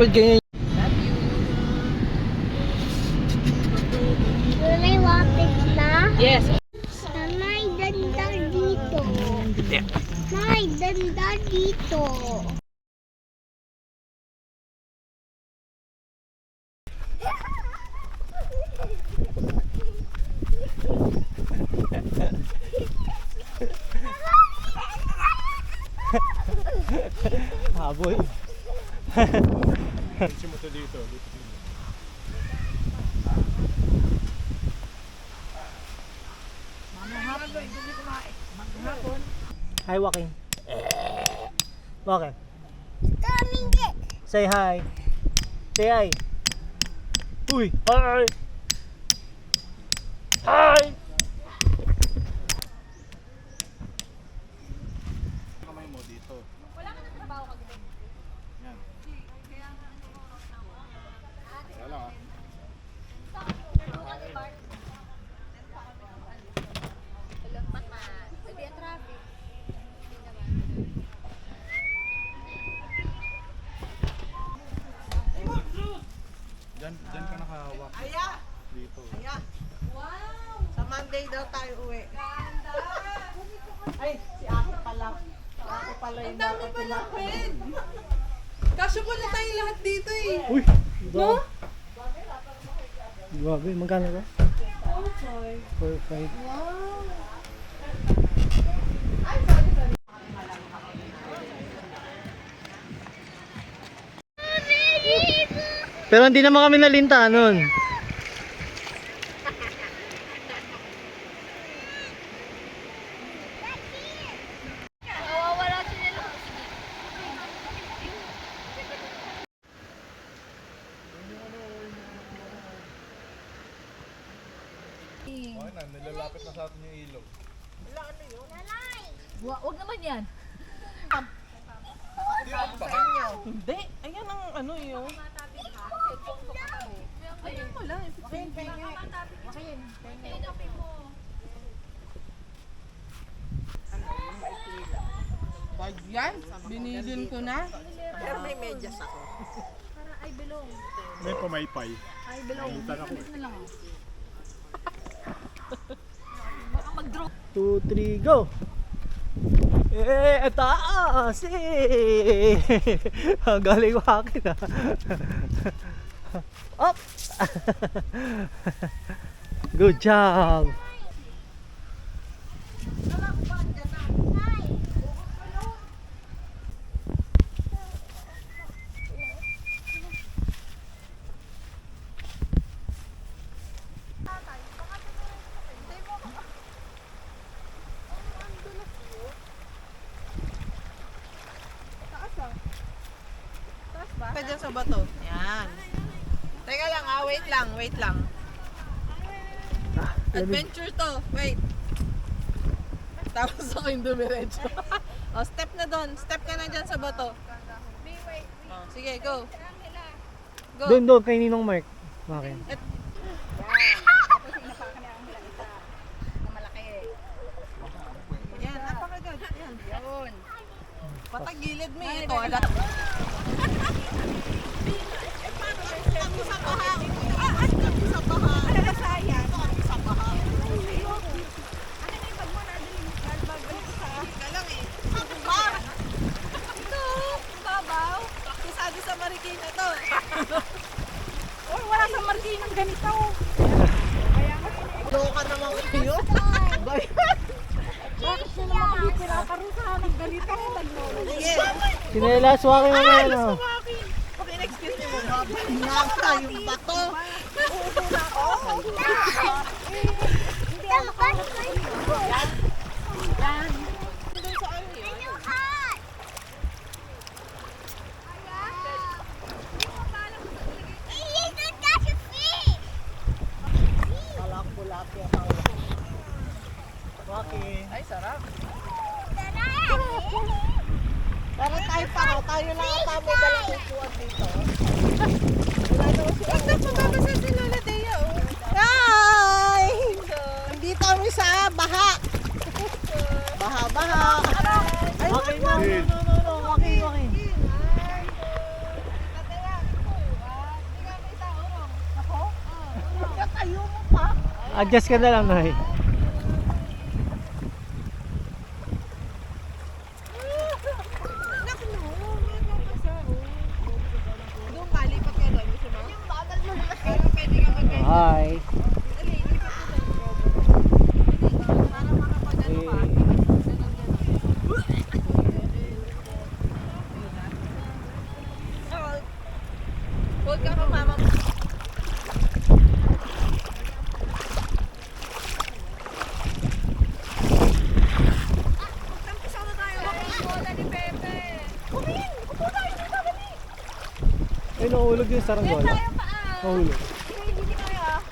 manood kayo. May water na? Yes. May danda dito. Yeah. May danda dito. Haboy. Pansin mo to dito. Hi, Joaquin. Joaquin. Coming it. Say hi. Say hi. Uy, hi. Hi. Kamay mo dito. Wala ka na trabaho kagabi. Yan. Kaya nga ano mo Wala lang ah. Diyan ka nakahawak. Dito. Wow! Sa Monday daw tayo uwi. Ganda! Ay, si Ako pala. Ako pala yung Ang dami dapat pala, na- friend! Kasya pala tayo lahat dito eh. Uy, No? grabe, magkano ba? Okay. 4-5. Wow! Pero hindi naman kami nalinta nun. Nawawala sila. Okay na, nilalapit na sa atin yung ilog. Wag naman yan. Hindi ako baka. Hindi. Ayan ang ano yun. Ayun mo lang. Bag yan. Binilin ko na. Pero may medyas ako. May pamaypay. Ay, below. Nalitan ako eh. Na lang oh. Baka mag-drop. 2, 3, go! Eh, taas! Eh! Ang galing Joaquin ah. Up! Good job! Pa dyan sa bato. Yan. Teka lang ah, wait lang, wait lang. Adventure to, wait. Tapos ako yung dumiretso. Oh, step na doon. Step ka na dyan sa bato. Oh, sige, go. Go. Doon, kay Ninong Mark. Joaquin. Yan, napakagad. Yan. Yun. Patagilid mo yan. Oh, alat. Sa baha. Sa baha. Ano na sayang? Sa baha. Ka lang eh. Sa baha. Ito. Babaw. Kisado sa Marikina to. Oh, wala sa Martinang ganito. Loka naman kayo. Bakit sila mga pinaparusahan ng ganito? Sige. Sinelas, Joaquin mo na ano. Pag in-excuse niyo mo, babalinyaka yung bato. Uupo na ako. Hindi ako kasi. Yan. Doon sa ano yun? Kalak-kulaki ang Joaquin. Ay, sarap. Pero tayo pa, tayo lang ang tamo dalang upuan dito. Wala naman sila. Tignan mo, babasa si Lola Dea, oh. Hi! Nandito kami sa baha. Baha-baha. Ay, Joaquin, no, Joaquin. layo mo pa. Adjust ka na lang, Noy. Anak no, may mapasa. Doon malipat ka doon. Gusto mo? Yung bagal mo naman. Parang pwede ka mag-ganyan. Hi. Dali, lipat mo doon. Para makapag-ano ka. Hold ka pa, mama. Magtampisaw na tayo. Bola ni Pepe. Kumin! Upo tayo dito, dali. Ay, nahulog yung saranggola. Tayo pa. Nahulog. Hindi kaya.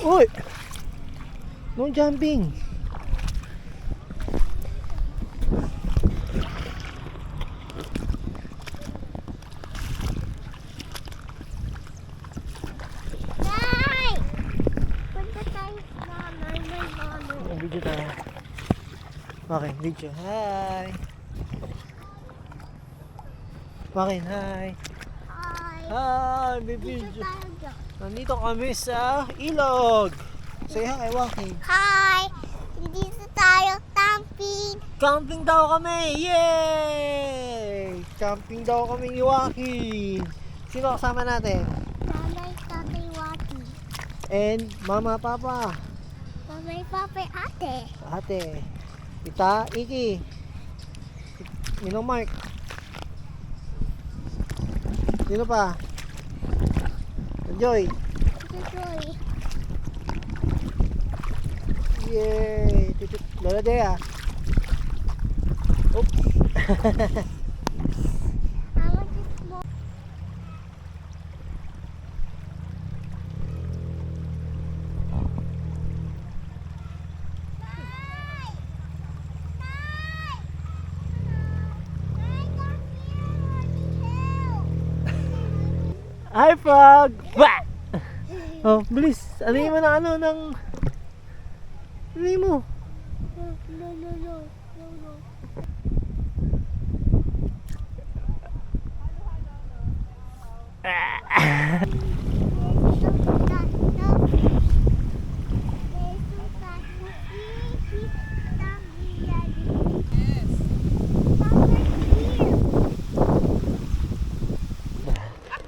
Uy! No jumping. Nay! Punta tayo sa nanay may mano. Video tayo. Okay, video. Hi! Okay, hi! Hi! Hi! May Dito video. tayo dyan. Nandito kami sa ilog. Say hi, Waki. Hi! Dito tayo camping. Camping daw kami! Yay! Camping daw kami ni Waki. Sino kasama natin? Nanay, tatay, wati. And mama, papa. Mamay, papay, ate. Ate. Tita, Iki. Ninong Mark. Sino pa? Joy. Joy. Yay! Lola Dea. Oops. Mama, just mo. Hi, Frog! Bah! Oh, bilis. Ano mo na ano ng... Ano mo? No, no, no. No, no.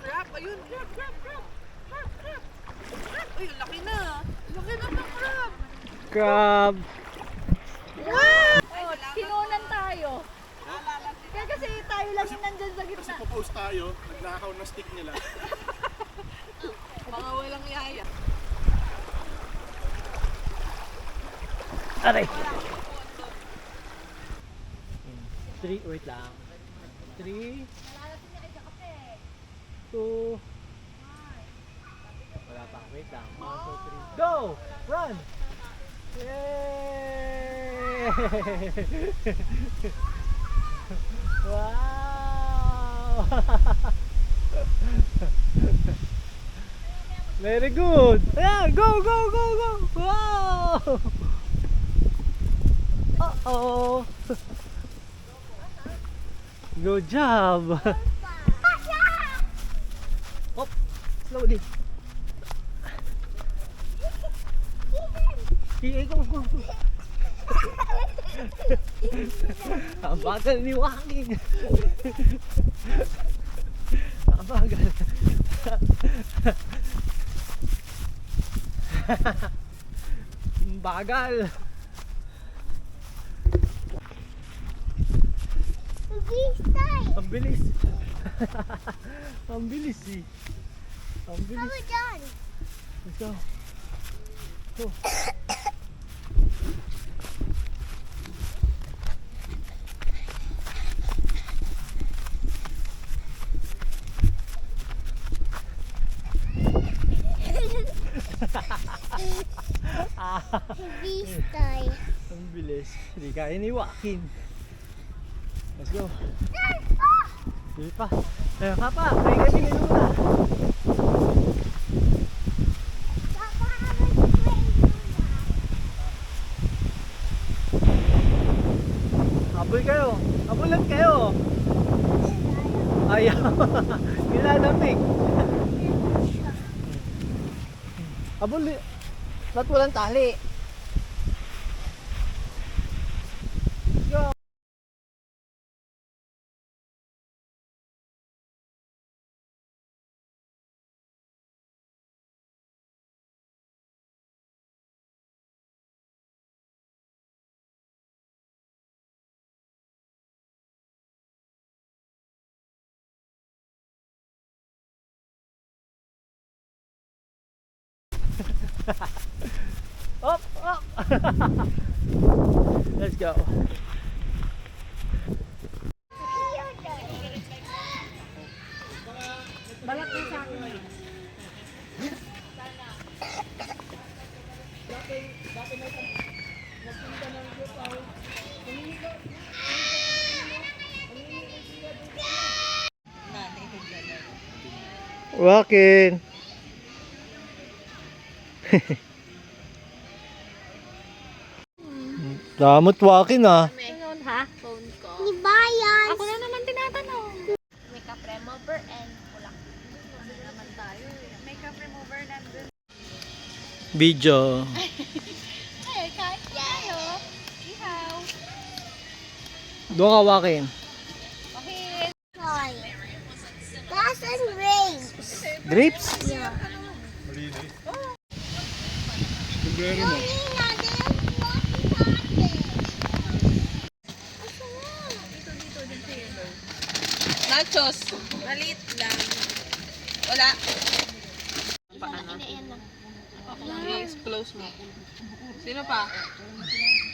Crab, ayun, crab. Uy, laki na. Laki na ng crab. Crab! Tinunan tayo. Kaya kasi tayo lang yung nandyan sa gitna. Post tayo, nagnakaw na stick nila. Mga walang yaya. Aray! 3, wait lang. 3, 2, wala pa, wait lang. 1, 2, 3, go! Run! Yay! Wow! Very good! Ayan, go! Wow! Uh-oh! Good job! Hop! Slowly! Go! Ang bagal ni Waki! Ang bagal! Ang bagal! Ang bilis! Ang bilis eh! Ang bilis! Mama, dyan. Let's go! Go! Vistay. Ang bilis. Hindi kaya ni Joaquin. Let's go. Sige pa. Ayun ka pa. May kasi ni Luna. Papa, how much weight? Habol kayo. Habulan kayo. Ayaw. Nilalamig. Habol. Ba't walang tali? Go. Up, up. Let's go. Joaquin. Damot Joaquin ah. Ano ha? Phone ko. Ni Bayan. Ako na naman tinatanong. Makeup remover and kulak. Ano naman tayo? Makeup remover nandun. Video. Ay, kahit tayo. Ihaw. Doon ka Joaquin. Okay. Toy. Gas and grapes. Grapes? Yeah. Malinis. Sombrero mo. Nina, there's walkie-talkie. Nachos. Maliit lang. Wala. Yes, close mo. Sino pa?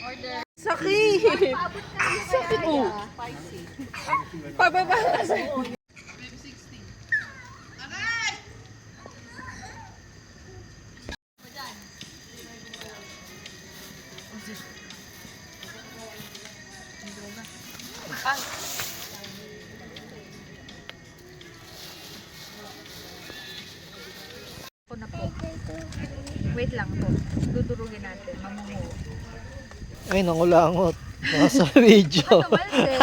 Order. Sakit! Sakit po. Pababa na sa'yo. Ako na po. Wait lang po. Dudurugin natin. Mamungo. Ay, nangulangot. Nasa video. Tumalde.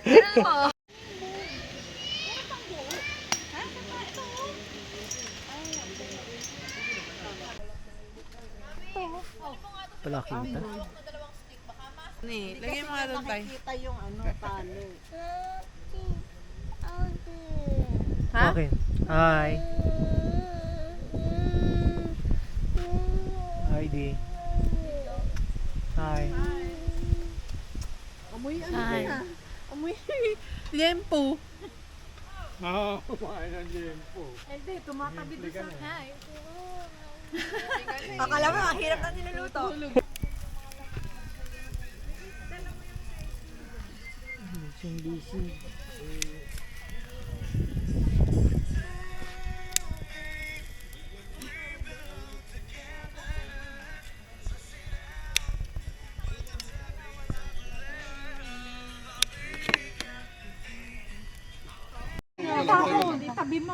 Ganun po. Pala kita. Ni, lagay mo nga doon tayo. Nakikita yung ano, tali. Ha? Joaquin. Hi. Hi, D. Hi. Amoy ano na? Amoy liempo. Ah, kumain ng limpo. Hindi, tumatabi doon sa hi. Akala mo, ang hirap na niluluto. Busy.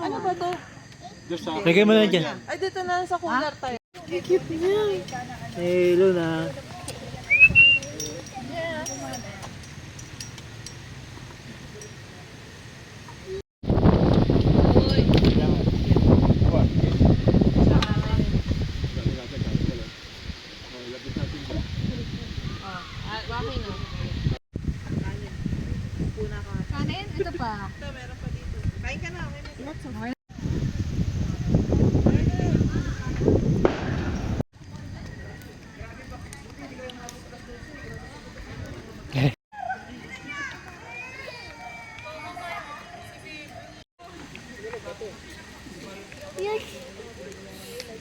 Ano ba to? Lagay mo na dyan. Ay, dito na sa cooler tayo. Hey, Luna. Kanin? Ito pa. Ito, meron pa dito. Kain ka na. Okay na.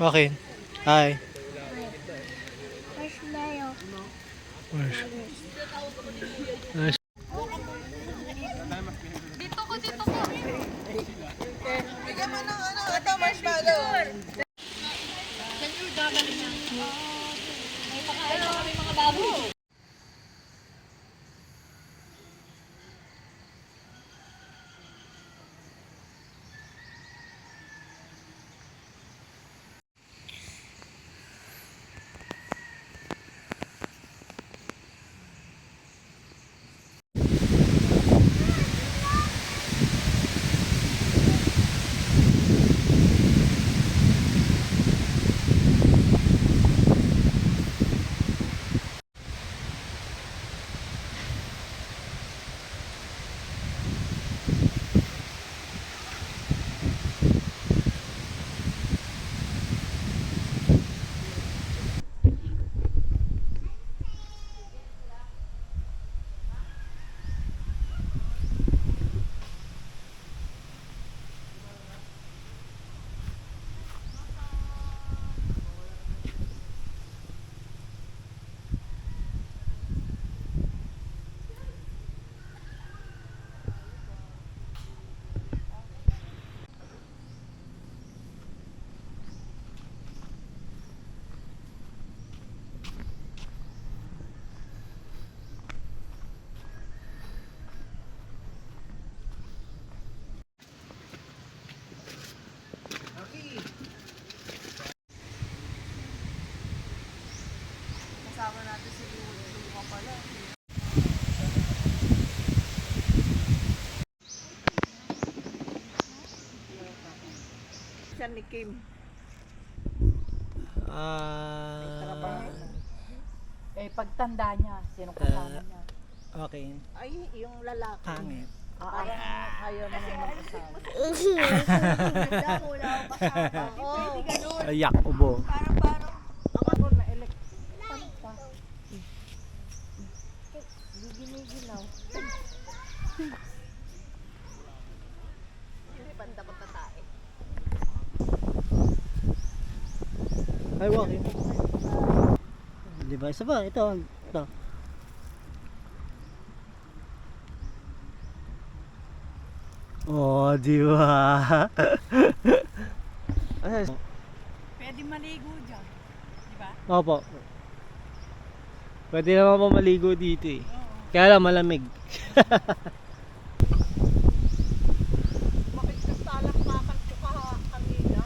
Joaquin. Hi. Marshmallow. Nice. Dito ko, dito ko. Bigyan mo ng ano, ito marshmallow. yan ni Kim. Eh, pagtanda niya, sino kasama niya? Okay. Ay, yung lalaki. Pangit. Parang ayaw naman mag-asawa. Wala akong kasama. Pwede ganun. Ayak, ubo. Ako na elect. Giniginaw. Hindi panda ko tatae. Ay, walking. Di ba? Isa ba? Ito. Oh, di ba? Ay, Pwede maligo dyan. Di ba? opo. Pwede naman po maligo dito eh. Kaya lang malamig. Makikasalampakan ko kanina.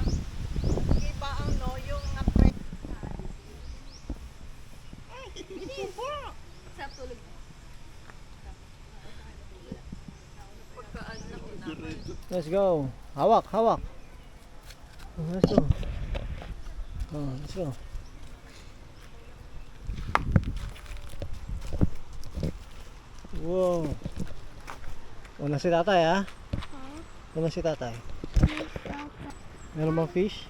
Iba ang no, yung napre. Sa tulog. Pagkaan na una. Let's go. Hawak, hawak. Let's go. Oh, let's go. Wow. Una si tatay ha? Una si tatay. Meron bang fish?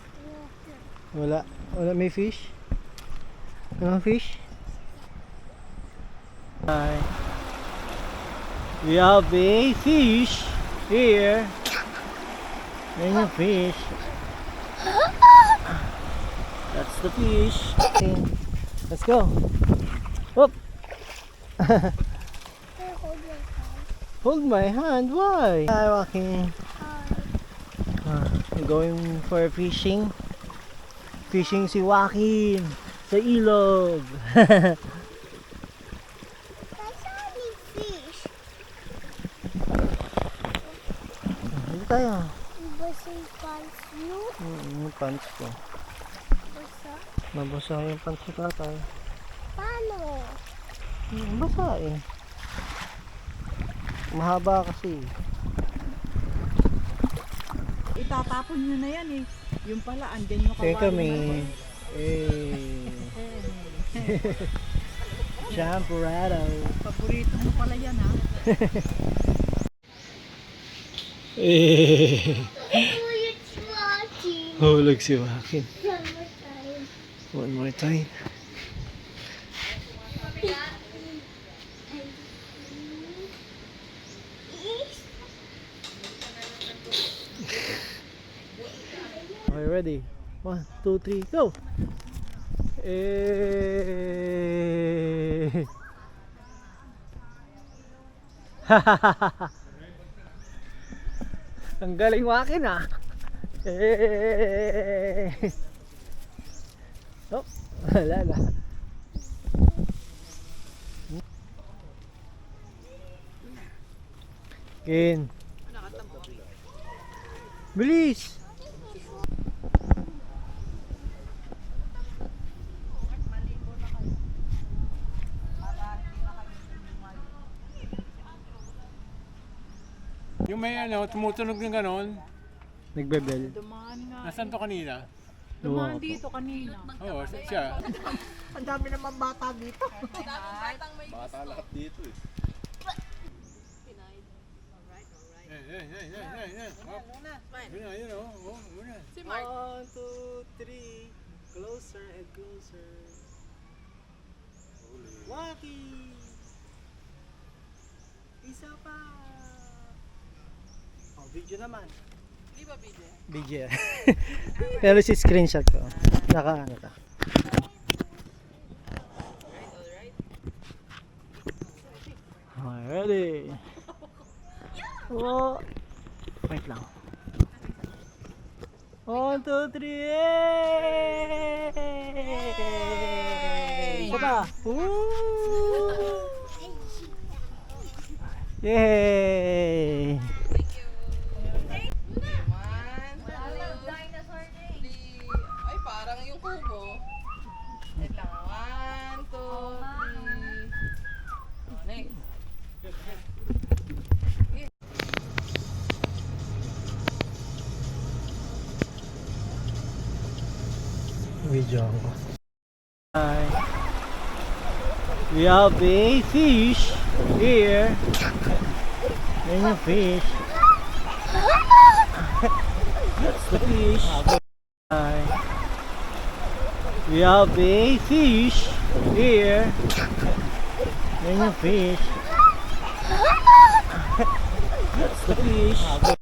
Wala. Wala may fish? Meron fish? Hi. We have a fish here. There's a fish. That's the fish. Let's go. Whoop. Hold my hand. Why? Hi, walking. I'm going for fishing. Fishing si Joaquin sa ilog. Dito tayo. Yung pants ko. Mabasa yung pants ko tatay. Paano? Basa eh. Mahaba kasi. Itatapon nyo na yan eh. Yung pala, andyan yung Kaya kawain. kami. Champurado. Paborito mo pala yan ha. Hulog si Joaquin. One more time. Okay, ready? 1, 2, 3, go! Eh. Ang galing Joaquin ah. Eh. Oh, wala na. Kin. Bilis. Yung may ano, tumutunog ng ganon. Nagbebel. Dumaan nga. Nasaan to kanina? Dumaan dito kanina. Oo, siya. Ang dami naman bata dito. Bata lahat dito eh. Yun o, muna. 1, 2, 3. Closer and closer. Joaquin. Isa pa. Oh, video naman. Di ba video? Video. Pero si screenshot ko. Naka ano ta. Okay, ready. Oh. Wait lang. 1, 2, 3. Yay! Isa pa. Woo! Yay! Ay, parang yung kubo. Wait lang. 1, 2, 3. Next. Video ako. Hi. We have a fish here. There's a fish. That's the fish. Hi. We have a fish here. There's a fish. That's the fish.